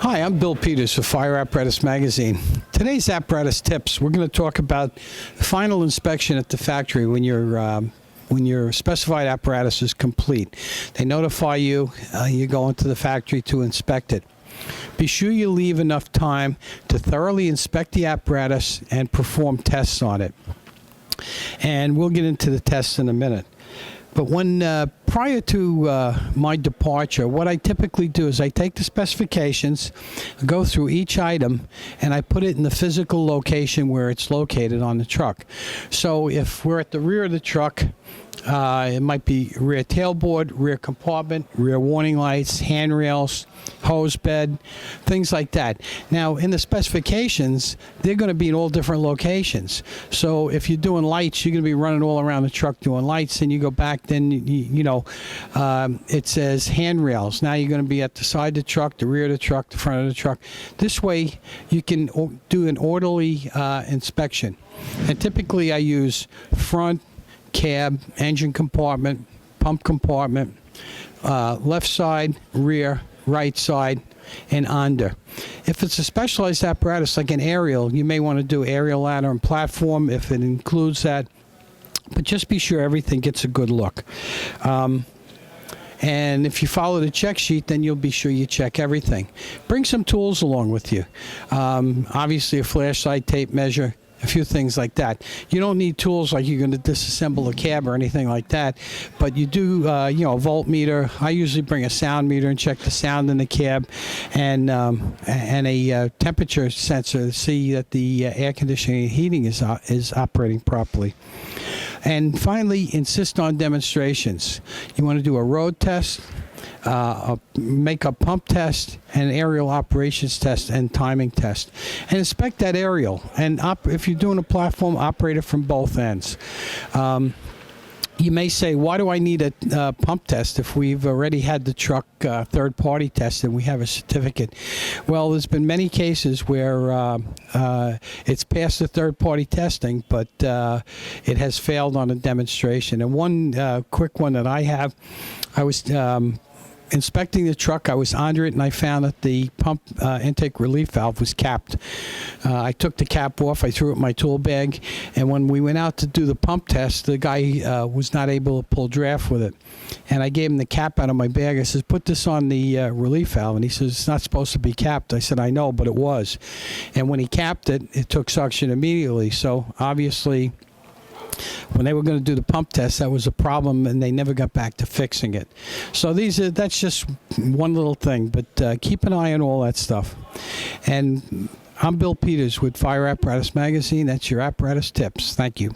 Hi, I'm Bill Peters for Fire Apparatus Magazine. Today's apparatus tips, we're going to talk about the final inspection at the factory when your specified apparatus is complete. They notify you, you go into the factory to inspect it. Be sure you leave enough time to thoroughly inspect the apparatus and perform tests on it. And we'll get into the tests in a minute. But prior to my departure, what I typically do is I take the specifications, go through each item, and I put it in the physical location where it's located on the truck. So if we're at the rear of the truck, it might be rear tailboard, rear compartment, rear warning lights, handrails, hose bed, things like that. Now, in the specifications, they're going to be in all different locations. So if you're doing lights, you're going to be running all around the truck doing lights, and you go back, then, it says handrails. Now you're going to be at the side of the truck, the rear of the truck, the front of the truck. This way, you can do an orderly inspection. And typically, I use front, cab, engine compartment, pump compartment, left side, rear, right side, and under. If it's a specialized apparatus like an aerial, you may want to do aerial ladder and platform if it includes that. But just be sure everything gets a good look. And if you follow the check sheet, then you'll be sure you check everything. Bring some tools along with you. Obviously, a flashlight, tape measure, a few things like that. You don't need tools like you're going to disassemble a cab or anything like that, but you do, a voltmeter. I usually bring a sound meter and check the sound in the cab, and a temperature sensor to see that the air conditioning and heating is operating properly. And finally, insist on demonstrations. You want to do a road test, make a pump test, an aerial operations test, and timing test. And inspect that aerial. And if you're doing a platform, operate it from both ends. You may say, why do I need a pump test if we've already had the truck third-party tested and we have a certificate? Well, there's been many cases where it's passed the third-party testing, but it has failed on a demonstration. And one quick one that I have, I was inspecting the truck. I was under it, and I found that the pump intake relief valve was capped. I took the cap off. I threw it in my tool bag, and when we went out to do the pump test, the guy was not able to pull draft with it. And I gave him the cap out of my bag. I said, put this on the relief valve. And he says, it's not supposed to be capped. I said, I know, but it was. And when he capped it, it took suction immediately. So obviously, when they were going to do the pump test, that was a problem, and they never got back to fixing it. So that's just one little thing, but keep an eye on all that stuff. And I'm Bill Peters with Fire Apparatus Magazine. That's your apparatus tips. Thank you.